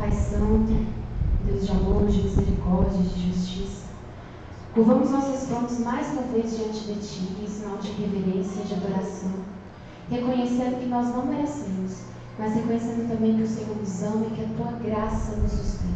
Pai Santo, Deus de amor, de misericórdia, de justiça, curvamos nossos tronos mais uma vez diante de Ti, em sinal de reverência e de adoração, reconhecendo que nós não merecemos, mas reconhecendo também que o Senhor nos ama e que a Tua graça nos sustenta.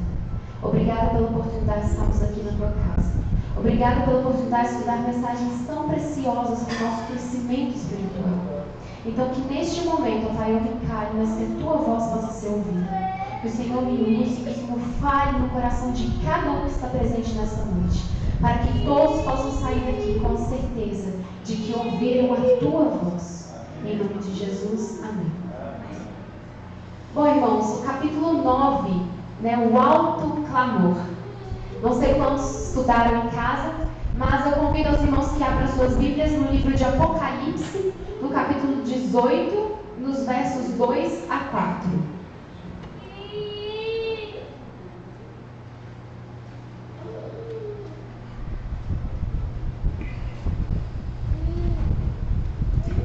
Obrigada pela oportunidade de estarmos aqui na Tua casa. Obrigada pela oportunidade de estudar mensagens tão preciosas para o nosso crescimento espiritual. Então, que neste momento, ó Pai, eu me cale, mas que a Tua voz possa ser ouvida. Que o Senhor me use, que o Senhor fale no coração de cada um que está presente nesta noite, para que todos possam sair daqui com a certeza de que ouviram a Tua voz. Em nome de Jesus, amém. Bom, irmãos, o capítulo 9, o alto clamor. Não sei quantos estudaram em casa, mas eu convido os irmãos que abram suas Bíblias no livro de Apocalipse, no capítulo 18, nos versos 2 a 4.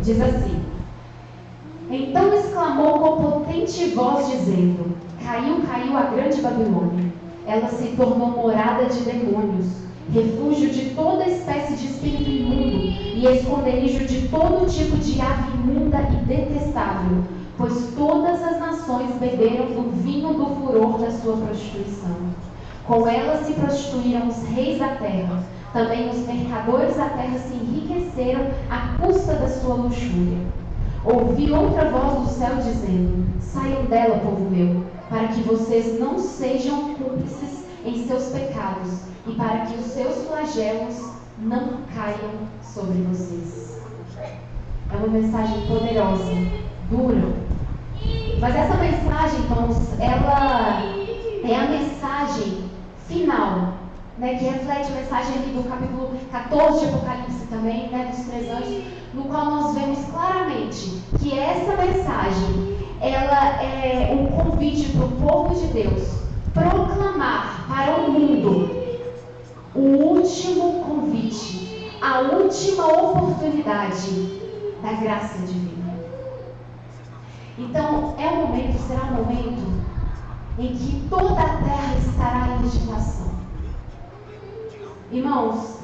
Diz assim: Então exclamou com potente voz, dizendo: Caiu, caiu a grande Babilônia. Ela se tornou morada de demônios, refúgio de toda espécie de espírito imundo e esconderijo de todo tipo de ave imunda e detestável, pois todas as nações beberam do vinho do furor da sua prostituição. Com ela se prostituíram os reis da terra, também os mercadores da terra se enriqueceram à custa da sua luxúria. Ouvi outra voz do céu dizendo: Saiam dela, povo meu, para que vocês não sejam cúmplices em seus pecados e para que os seus flagelos não caiam sobre vocês. É uma mensagem poderosa, dura. Mas essa mensagem, irmãos, ela é a mensagem final, que reflete a mensagem ali do capítulo 14 de Apocalipse também, dos 3 anjos, no qual nós vemos claramente que essa mensagem, ela é um convite para o povo de Deus proclamar para o mundo o último convite, a última oportunidade da graça divina. Então, será um momento em que toda a terra estará em agitação. Irmãos,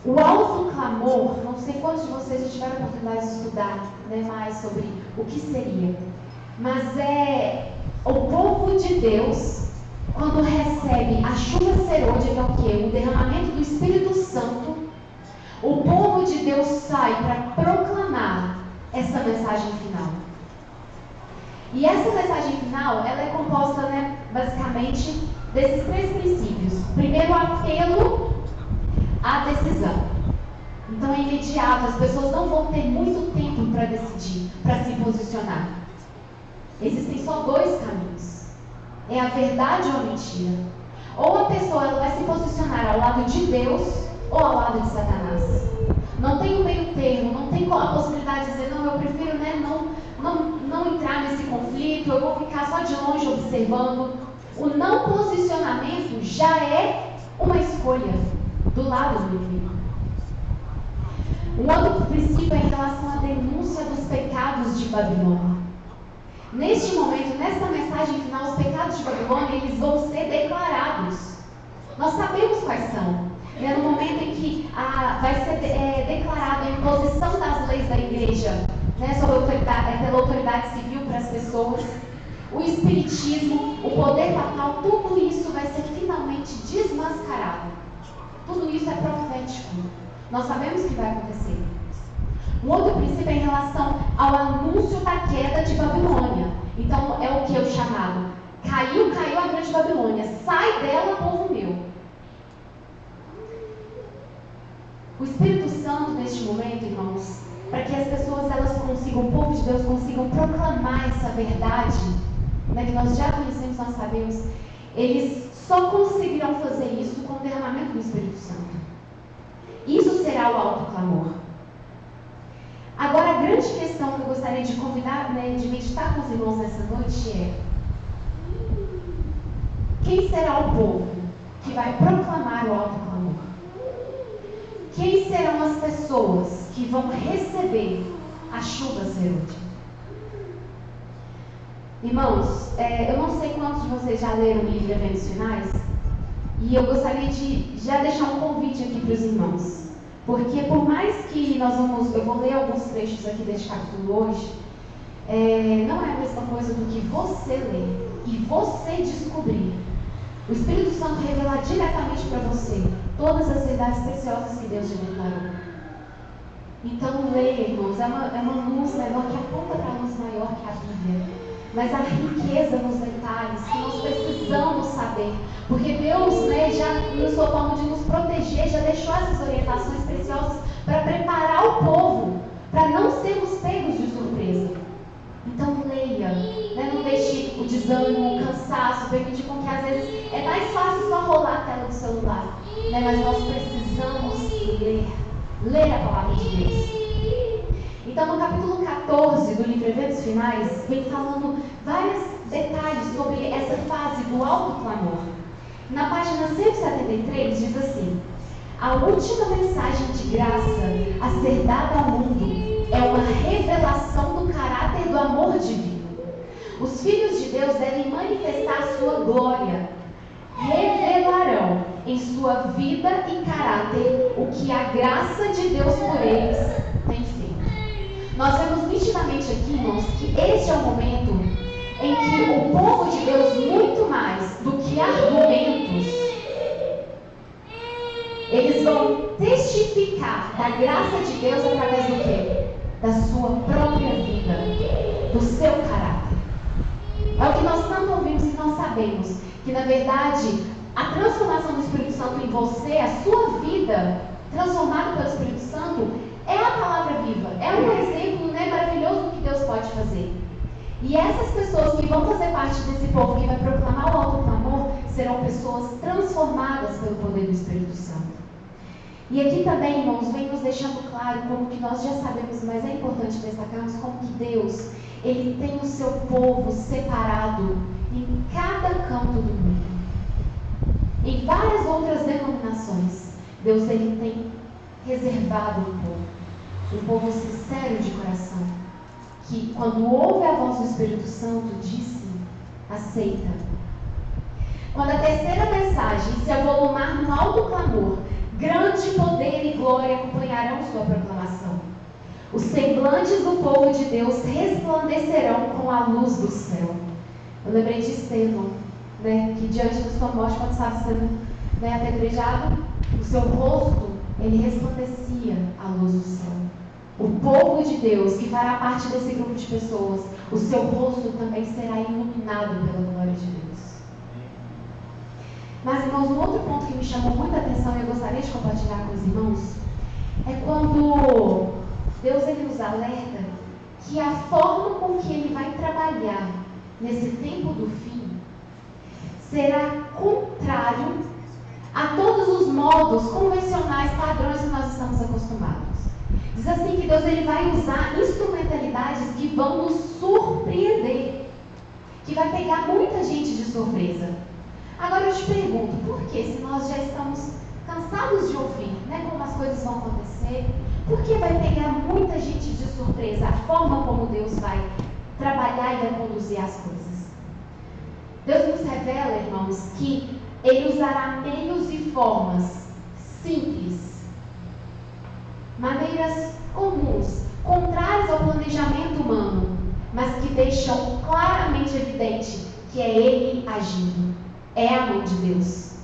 o alto clamor, não sei quantos de vocês já tiveram a oportunidade de estudar mais sobre o que seria, mas é o povo de Deus, quando recebe a chuva serôdia, que é o quê? O derramamento do Espírito Santo, o povo de Deus sai para proclamar essa mensagem final. E essa mensagem final, ela é composta, basicamente, desses 3 princípios. Primeiro, o apelo à decisão. Então, é imediato, as pessoas não vão ter muito tempo para decidir, para se posicionar. Existem só 2 caminhos. É a verdade ou a mentira. Ou a pessoa ela vai se posicionar ao lado de Deus ou ao lado de Satanás. Não tem um meio termo, não tem a possibilidade de dizer: não, eu prefiro não entrar nesse conflito, eu vou ficar só de longe observando. O não posicionamento já é uma escolha do lado do inimigo. Um outro princípio é em relação à denúncia dos pecados de Babilônia. Neste momento, nesta mensagem final, os pecados de Babilônia, eles vão ser declarados. Nós sabemos quais são. No momento em que vai ser declarada a imposição das leis da igreja, pela autoridade civil para as pessoas, o espiritismo, o poder papal, tudo isso vai ser finalmente desmascarado. Tudo isso é profético. Nós sabemos que vai acontecer. Um outro princípio é em relação ao anúncio da queda de Babilônia. Então, é o que é o chamado: caiu, caiu a grande Babilônia, sai dela, povo meu. O Espírito Santo, neste momento, irmãos, para que as pessoas, o povo de Deus consigam proclamar essa verdade, que nós já conhecemos, nós sabemos, eles só conseguirão fazer isso com o derramamento do Espírito Santo. Isso será o alto clamor. Agora, a grande questão que eu gostaria de convidar, de meditar com os irmãos nessa noite é: quem será o povo que vai proclamar o alto clamor? Quem serão as pessoas que vão receber a chuva serôdia? Irmãos, eu não sei quantos de vocês vocês já leram o livro Eventos Finais? E eu gostaria de já deixar um convite aqui para os irmãos. Porque por mais que eu vou ler alguns trechos aqui deste capítulo hoje, não é a mesma coisa do que você ler e você descobrir. O Espírito Santo revelar diretamente para você todas as verdades preciosas que Deus já declarou. Então, ler, irmãos, é uma luz melhor que aponta para a luz maior que a Bíblia. Mas a riqueza nos detalhes que nós precisamos saber. Porque Deus, já na sua forma de nos proteger, já deixou essas orientações preciosas para preparar o povo, para não sermos pegos de surpresa. Então leia, não deixe o desânimo, o cansaço, permitir com que às vezes é mais fácil só rolar a tela do celular. Mas nós precisamos ler a palavra de Deus. Então, no capítulo 14 do livro Eventos Finais, vem falando vários detalhes sobre essa fase do alto clamor. Na página 173 diz assim: a última mensagem de graça a ser dada ao mundo é uma revelação do caráter do amor divino. Os filhos de Deus devem manifestar sua glória. Revelarão em sua vida e caráter o que a graça de Deus por eles tem feito. Nós vemos nitidamente aqui, irmãos, que este é o momento em que o povo de Deus, muito mais do que argumentos, eles vão testificar da graça de Deus através do quê? Da sua própria vida, do seu caráter. É o que nós tanto ouvimos e nós sabemos, que na verdade a transformação do Espírito Santo em você, a sua vida transformada pelo Espírito Santo, é a palavra viva, é um exemplo maravilhoso do que Deus pode fazer. E essas pessoas que vão fazer parte desse povo que vai proclamar o alto clamor serão pessoas transformadas pelo poder do Espírito Santo. E aqui também, irmãos, vem nos deixando claro como que nós já sabemos, mas é importante destacarmos como que Deus, Ele tem o seu povo separado em cada canto do mundo. Em várias outras denominações, Deus Ele tem reservado um povo sincero de coração, que quando ouve a voz do Espírito Santo, diz sim, aceita. Quando a terceira mensagem se avolumar no alto clamor, grande poder e glória acompanharão sua proclamação. Os semblantes do povo de Deus resplandecerão com a luz do céu. Eu lembrei de Estevão, que diante da sua morte, quando estava sendo apedrejado, o seu rosto, ele resplandecia a luz do céu. O povo de Deus, que fará parte desse grupo de pessoas, o seu rosto também será iluminado pela glória de Deus. Mas, irmãos, um outro ponto que me chamou muita atenção e eu gostaria de compartilhar com os irmãos, é quando Deus ele nos alerta que a forma com que Ele vai trabalhar nesse tempo do fim será contrário a todos os modos convencionais, padrões que nós estamos acostumados. Diz assim que Deus ele vai usar instrumentalidades que vão nos surpreender, que vai pegar muita gente de surpresa. Agora eu te pergunto, por que, se nós já estamos cansados de ouvir como as coisas vão acontecer, por que vai pegar muita gente de surpresa a forma como Deus vai trabalhar e vai conduzir as coisas? Deus nos revela, irmãos, que Ele usará meios e formas simples, maneiras comuns, contrárias ao planejamento humano, mas que deixam claramente evidente que é Ele agindo, é a mão de Deus.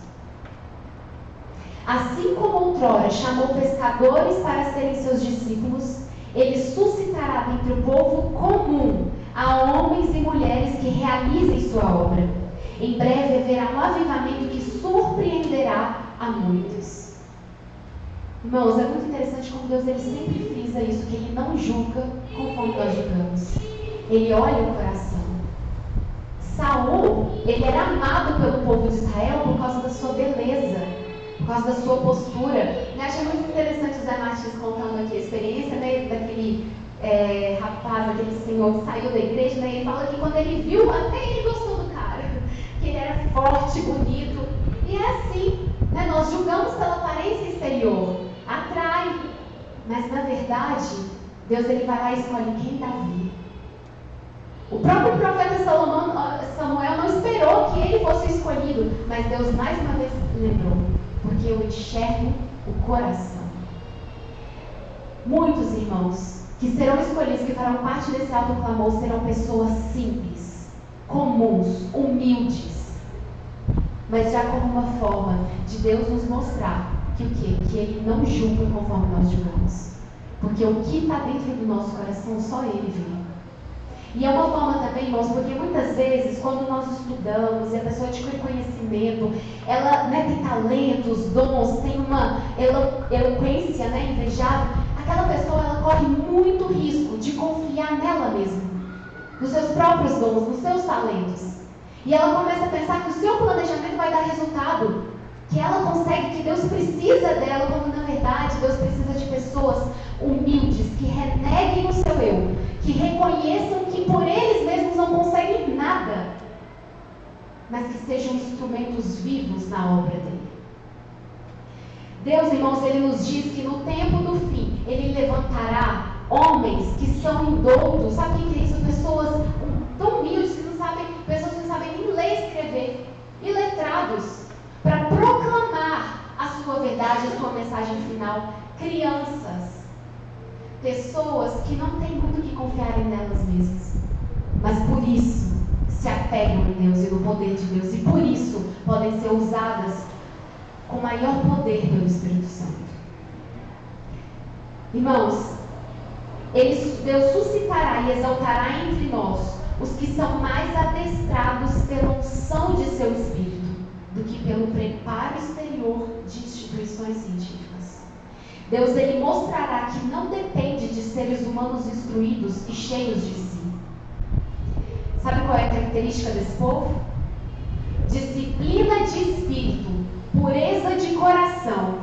Assim como outrora chamou pescadores para serem seus discípulos, Ele suscitará dentre o povo comum a homens e mulheres que realizem sua obra. Em breve haverá um avivamento que surpreenderá a muitos. Irmãos, é muito interessante como Deus ele sempre frisa isso, que Ele não julga conforme nós julgamos. Ele olha o coração. Saul, ele era amado pelo povo de Israel por causa da sua beleza, por causa da sua postura. Eu achei muito interessante o Zé Martins contando aqui a experiência daquele rapaz, aquele senhor que saiu da igreja, Ele fala que quando ele viu, até ele gostou do cara, que ele era forte, bonito. E é assim, nós julgamos pela aparência exterior, atrai, mas na verdade, Deus ele vai lá e escolhe quem Davi. O próprio profeta Samuel não esperou que ele fosse escolhido. Mas Deus mais uma vez lembrou: porque eu enxergo o coração. Muitos irmãos que serão escolhidos, que farão parte desse alto clamor, serão pessoas simples, comuns, humildes, mas já como uma forma de Deus nos mostrar que o quê? Que Ele não julga conforme nós julgamos, porque o que está dentro do nosso coração só Ele vê. E é uma forma também, irmãos, porque muitas vezes quando nós estudamos e a pessoa adquire conhecimento, ela, né, tem talentos, dons, tem uma eloquência, né, invejável, aquela pessoa ela corre muito risco de confiar nela mesma, nos seus próprios dons, nos seus talentos. E ela começa a pensar que o seu planejamento vai dar resultado, que ela consegue, que Deus precisa dela, quando na verdade Deus precisa de pessoas humildes, que reneguem o seu eu, que reconheçam que por eles mesmos não conseguem nada, mas que sejam instrumentos vivos na obra dele. Deus, irmãos, Ele nos diz que no tempo do fim, Ele levantará homens que são indoutos. Sabe o que é isso? Pessoas tão humildes que não sabem, pessoas que não sabem nem ler e escrever, iletrados, para proclamar a sua verdade, a sua mensagem final. Crianças, pessoas que não têm muito o que confiarem nelas mesmas, mas por isso se apegam em Deus e no poder de Deus, e por isso podem ser usadas com maior poder pelo Espírito Santo. Irmãos, Deus suscitará e exaltará entre nós os que são mais adestrados pela unção de seu Espírito do que pelo preparo exterior de instituições científicas. Deus, Ele mostrará que não depende de seres humanos instruídos e cheios de si. Sabe qual é a característica desse povo? Disciplina de espírito, pureza de coração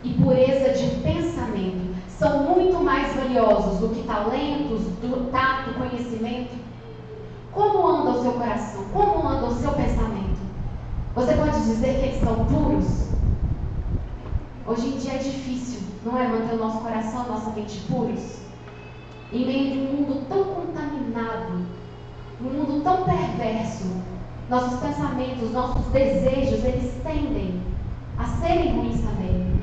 e pureza de pensamento são muito mais valiosos do que talentos, do tato, conhecimento. Como anda o seu coração? Como anda o seu pensamento? Você pode dizer que eles são puros? Hoje em dia é difícil, não é, manter o nosso coração, nossa mente puros? Em meio de um mundo tão contaminado, um mundo tão perverso, nossos pensamentos, nossos desejos, eles tendem a serem ruins também.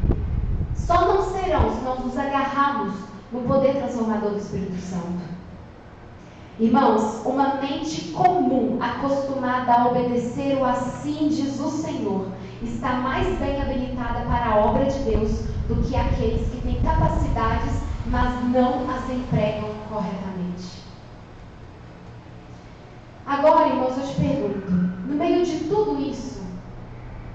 Só não serão se nós nos agarrarmos no poder transformador do Espírito Santo. Irmãos, uma mente comum, acostumada a obedecer o assim diz o Senhor, está mais bem habilitada para a obra de Deus do que aqueles que têm capacidades, mas não as empregam corretamente. Agora, irmãos, eu te pergunto, no meio de tudo isso,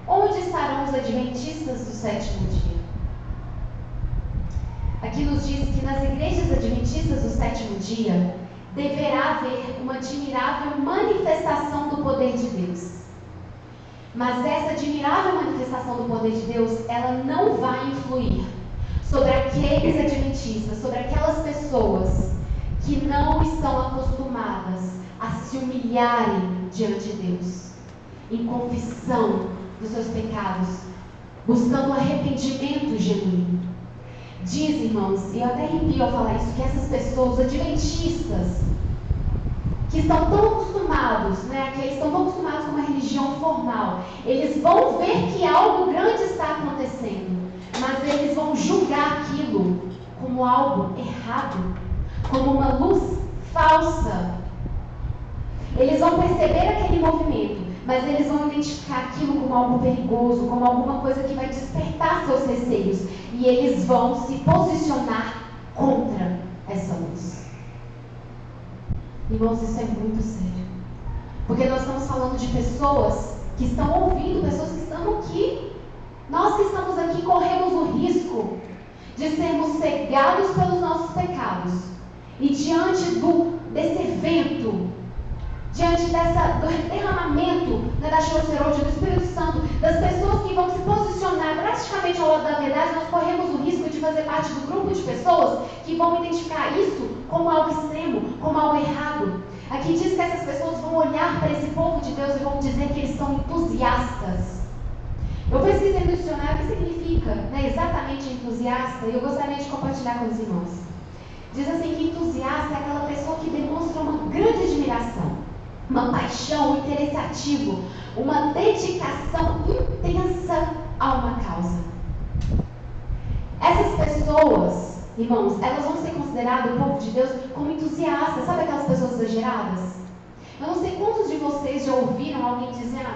onde estarão os adventistas do sétimo dia? Aqui nos diz que nas igrejas adventistas do sétimo dia deverá haver uma admirável manifestação do poder de Deus. Mas essa admirável manifestação do poder de Deus, ela não vai influir sobre aqueles adventistas, sobre aquelas pessoas que não estão acostumadas a se humilharem diante de Deus, em confissão dos seus pecados, buscando arrependimento genuíno. Diz, irmãos, e eu até arrepio ao falar isso, que essas pessoas, adventistas, que estão tão acostumados, né, que eles estão tão acostumados com uma religião formal, eles vão ver que algo grande está acontecendo, mas eles vão julgar aquilo como algo errado, como uma luz falsa. Eles vão perceber aquele movimento, mas eles vão identificar aquilo como algo perigoso, como alguma coisa que vai despertar seus receios, e eles vão se posicionar contra essa luz. Irmãos, isso é muito sério, porque nós estamos falando de pessoas que estão ouvindo, pessoas que estão aqui. Nós que estamos aqui corremos o risco de sermos cegados pelos nossos pecados, e diante desse evento, diante do derramamento, né, da Shiloh, do Espírito Santo, das pessoas que vão se posicionar praticamente ao lado da verdade, nós corremos o risco de fazer parte do grupo de pessoas que vão identificar isso como algo extremo, como algo errado. Aqui diz que essas pessoas vão olhar para esse povo de Deus e vão dizer que eles são entusiastas. Eu pesquisei no dicionário o que significa, né, exatamente entusiasta, e eu gostaria de compartilhar com os irmãos. Diz assim que entusiasta é aquela pessoa que demonstra uma grande admiração, uma paixão, um interesse ativo, uma dedicação intensa a uma causa. Essas pessoas, irmãos, elas vão ser consideradas, o povo de Deus, como entusiastas. Sabe aquelas pessoas exageradas? Eu não sei quantos de vocês já ouviram alguém dizer,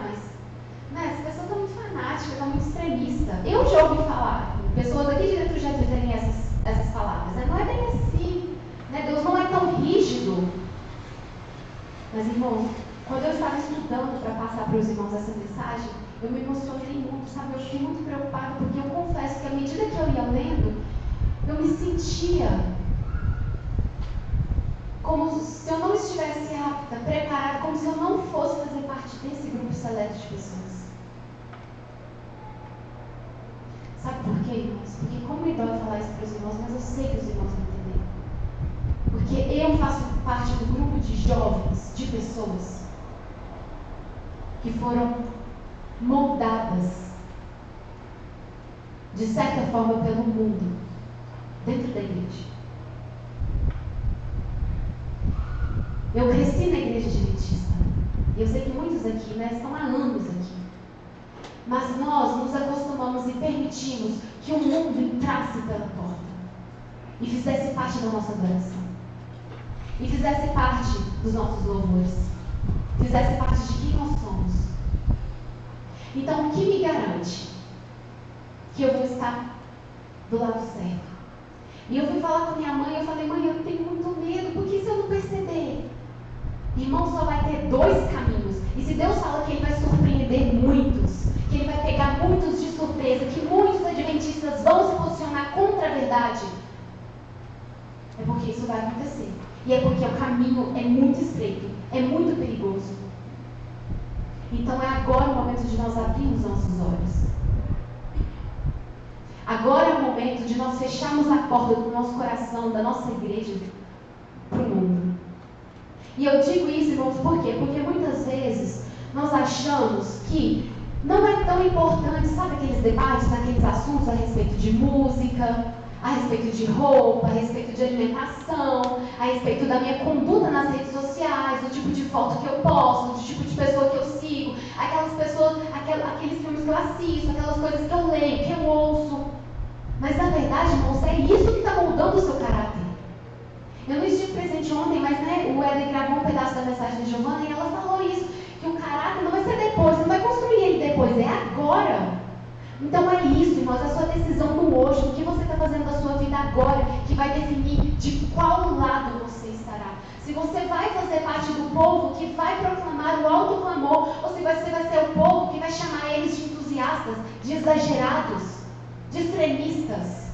mas essa pessoa está muito fanática, está muito extremista. Eu já ouvi falar, pessoas aqui de dentro já dizerem essas palavras. Não é bem assim. Deus não é tão rígido. Mas, irmãos, quando eu estava estudando para passar para os irmãos essa mensagem, eu me emocionei muito, sabe? Eu fiquei muito preocupada, porque eu confesso que à medida que eu ia lendo, eu me sentia como se eu não estivesse apta, preparada, como se eu não fosse fazer parte desse grupo seleto de pessoas. Sabe por quê, irmãos? Porque como me dói falar isso para os irmãos, mas eu sei que os irmãos vão entender. Porque eu faço parte do grupo de jovens, de pessoas que foram moldadas, de certa forma, pelo mundo, dentro da igreja. Eu cresci na igreja adventista. E eu sei que muitos aqui, estão há anos aqui. Mas nós nos acostumamos e permitimos que o mundo entrasse pela porta e fizesse parte da nossa adoração. E fizesse parte dos nossos louvores. Fizesse parte de quem nós somos. Então, o que me garante que eu vou estar do lado certo? E eu fui falar com minha mãe, eu falei, mãe, eu tenho muito medo, porque se eu não perceber? Irmão, só vai ter dois caminhos. E se Deus fala que Ele vai surpreender muitos, que Ele vai pegar muitos de surpresa, que muitos adventistas vão se posicionar contra a verdade, é porque isso vai acontecer. E é porque o caminho é muito estreito, é muito perigoso. Então é agora o momento de nós abrirmos nossos olhos. Agora é o momento de nós fecharmos a porta do nosso coração, da nossa igreja, para o mundo. E eu digo isso, irmãos, por quê? Porque muitas vezes nós achamos que não é tão importante, sabe aqueles debates, aqueles assuntos a respeito de música, a respeito de roupa, a respeito de alimentação, a respeito da minha conduta nas redes sociais, do tipo de foto que eu posto, do tipo de pessoa que eu sigo, aquelas pessoas, aqueles filmes que eu assisto, aquelas coisas que eu leio, que eu ouço. Mas na verdade, irmãos, é isso que está moldando o seu caráter. Eu não estive presente ontem, mas o Éder gravou um pedaço da mensagem de Giovana e ela falou isso, que o caráter não vai ser depois, você não vai construir ele depois, é agora. Então é isso, irmãos, a sua decisão no hoje, o que você está fazendo da sua vida agora, que vai definir de qual lado você estará. Se você vai fazer parte do povo que vai proclamar o alto clamor, ou se você vai ser o povo que vai chamar eles de entusiastas, de exagerados, de extremistas.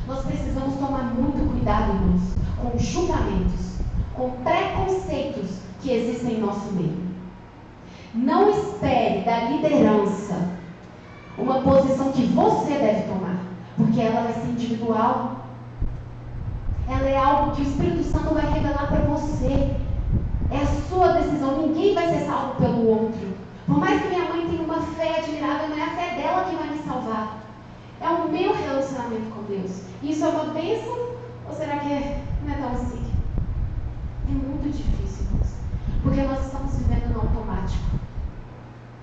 Nós precisamos tomar muito cuidado, irmãos, com julgamentos, com preconceitos que existem em nosso meio. Não espere da liderança uma posição que você deve tomar, porque ela vai ser individual. Ela é algo que o Espírito Santo vai revelar para você. É a sua decisão, ninguém vai ser salvo pelo outro. Por mais que minha mãe tenha uma fé admirável, não é a fé dela que vai me salvar. É o meu relacionamento com Deus. Isso é uma bênção? Ou será que não é tão assim? É muito difícil, irmãos, porque nós estamos vivendo no automático.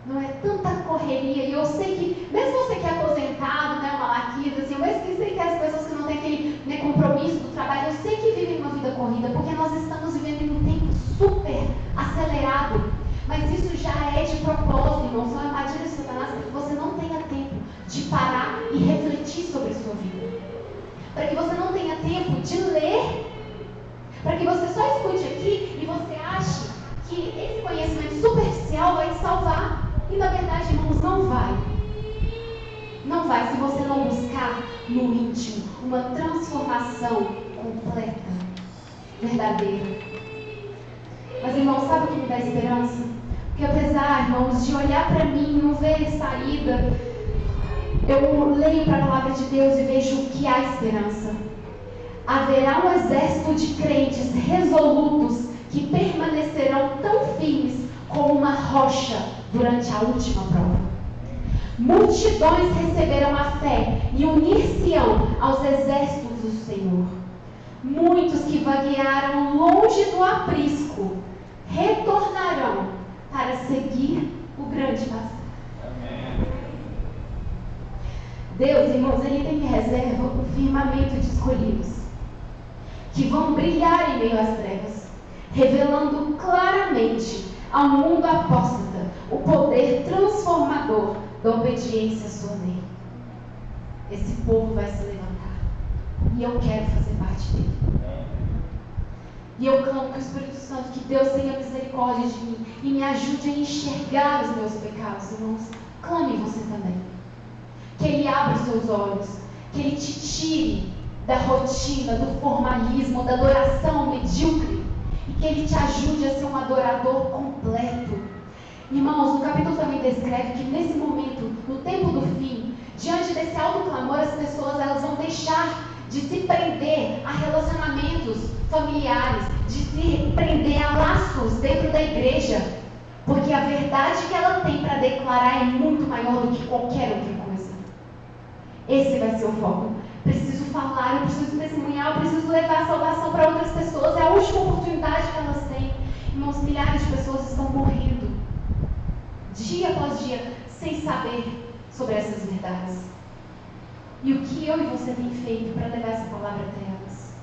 Não é tanta correria. E eu sei que, mesmo você que é aposentado, uma malaquita, assim, eu mesmo que sei que as pessoas que não têm aquele compromisso do trabalho, eu sei que vivem uma vida corrida, porque nós estamos vivendo em um tempo super acelerado. Mas isso já é de propósito, irmãos. São armadilhas de Satanás para que você não tenha tempo de parar e refletir sobre a sua vida. Para que você não tenha tempo de ler. Para que você só escute aqui e você ache que esse conhecimento superficial vai te salvar. E na verdade, irmãos, não vai. Não vai se você não buscar no íntimo uma transformação completa, verdadeira. Mas, irmãos, sabe o que me dá esperança? Porque apesar, irmãos, de olhar para mim e não ver saída, eu leio para a palavra de Deus e vejo que há esperança. Haverá um exército de crentes resolutos que permanecerão tão firmes como uma rocha durante a última prova. Multidões receberão a fé e unir-se-ão aos exércitos do Senhor. Muitos que vaguearam longe do aprisco retornarão para seguir o grande pastor. Deus, irmãos, Ele tem em reserva um firmamento de escolhidos que vão brilhar em meio às trevas, revelando claramente ao mundo apóstata o poder transformador da obediência à sua lei. Esse povo vai se levantar e eu quero fazer parte dele. E eu clamo que o Espírito Santo, que Deus tenha misericórdia de mim e me ajude a enxergar os meus pecados, irmãos. Clame você também. Que Ele abra os seus olhos, que Ele te tire da rotina, do formalismo, da adoração medíocre, e que Ele te ajude a ser um adorador completo. Irmãos, o capítulo também descreve que nesse momento, no tempo do fim, diante desse alto clamor, as pessoas elas vão deixar de se prender a relacionamentos familiares, de se prender a laços dentro da igreja, porque a verdade que ela tem para declarar é muito maior do que qualquer outra coisa. Esse vai ser o foco. Preciso falar, eu preciso testemunhar, eu preciso levar a salvação para outras pessoas. É a última oportunidade que elas têm. Irmãos, milhares de pessoas estão morrendo, dia após dia, sem saber sobre essas verdades. E o que eu e você tem feito para levar essa palavra até elas?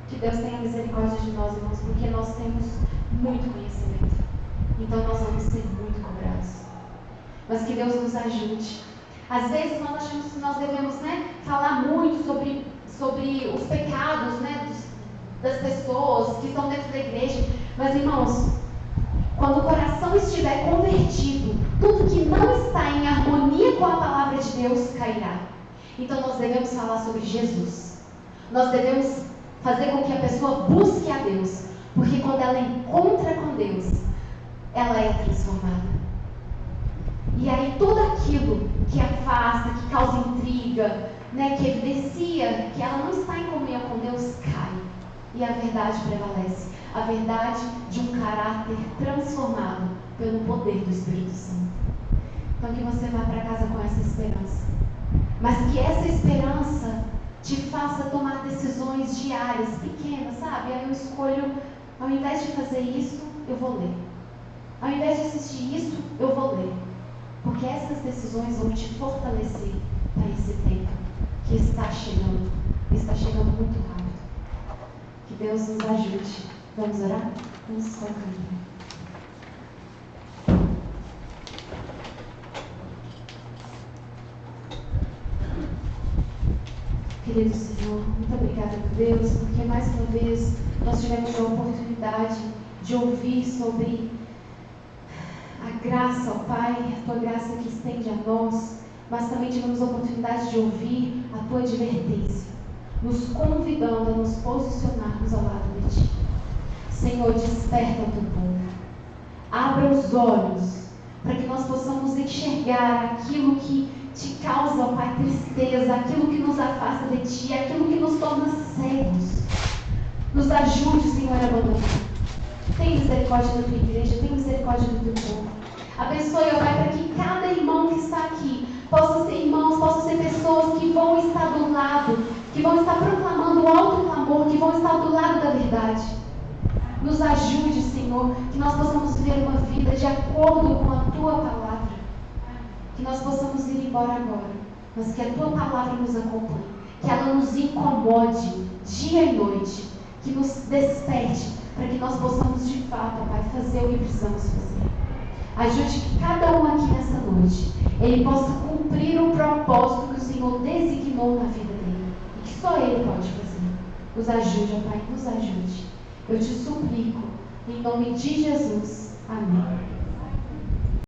Que Deus tenha misericórdia de nós, irmãos, porque nós temos muito conhecimento. Então nós vamos ser muito cobrados. Mas que Deus nos ajude. Às vezes nós achamos que nós devemos, falar muito sobre os pecados, das pessoas que estão dentro da igreja. Mas, irmãos, quando o coração estiver convertido, tudo que não está em harmonia com a palavra de Deus cairá. Então nós devemos falar sobre Jesus. Nós devemos fazer com que a pessoa busque a Deus, porque quando ela encontra com Deus, ela é transformada. E aí tudo aquilo que afasta, que causa intriga, que evidencia que ela não está em comunhão com Deus, cai. E a verdade prevalece. A verdade de um caráter transformado pelo poder do Espírito Santo. Então que você vá para casa com essa esperança. Mas que essa esperança te faça tomar decisões diárias, pequenas, sabe? Aí eu escolho, ao invés de fazer isso, eu vou ler. Ao invés de assistir isso, eu vou ler. Porque essas decisões vão te fortalecer para esse tempo que está chegando. Está chegando muito rápido. Que Deus nos ajude. Vamos orar? Vamos colocar em pé. Querido Senhor, muito obrigada por Deus, porque mais uma vez nós tivemos a oportunidade de ouvir sobre a graça, ó Pai, a Tua graça que estende a nós, mas também tivemos a oportunidade de ouvir a Tua advertência, nos convidando a nos posicionarmos ao lado de Ti. Senhor, desperta o Teu povo. Abra os olhos para que nós possamos enxergar aquilo que Te causa, ó Pai, tristeza, aquilo que nos afasta de Ti, aquilo que nos torna cegos. Nos ajude, Senhor, a abandonar. Tem misericórdia da Tua igreja, tem misericórdia do Teu povo. Abençoe, ó Pai, para que cada irmão que está aqui possa ser irmãos, possam ser pessoas que vão estar do lado, que vão estar proclamando o alto clamor, que vão estar do lado da verdade. Nos ajude, Senhor, que nós possamos viver uma vida de acordo com a Tua palavra. Que nós possamos ir embora agora, mas que a Tua palavra nos acompanhe, que ela nos incomode dia e noite, que nos desperte, para que nós possamos de fato, Pai, fazer o que precisamos fazer. Ajude que cada um aqui nessa noite, ele possa cumprir o propósito que o Senhor designou na vida dele, e que só Ele pode fazer. Nos ajude, ó Pai, nos ajude. Eu te suplico, em nome de Jesus. Amém.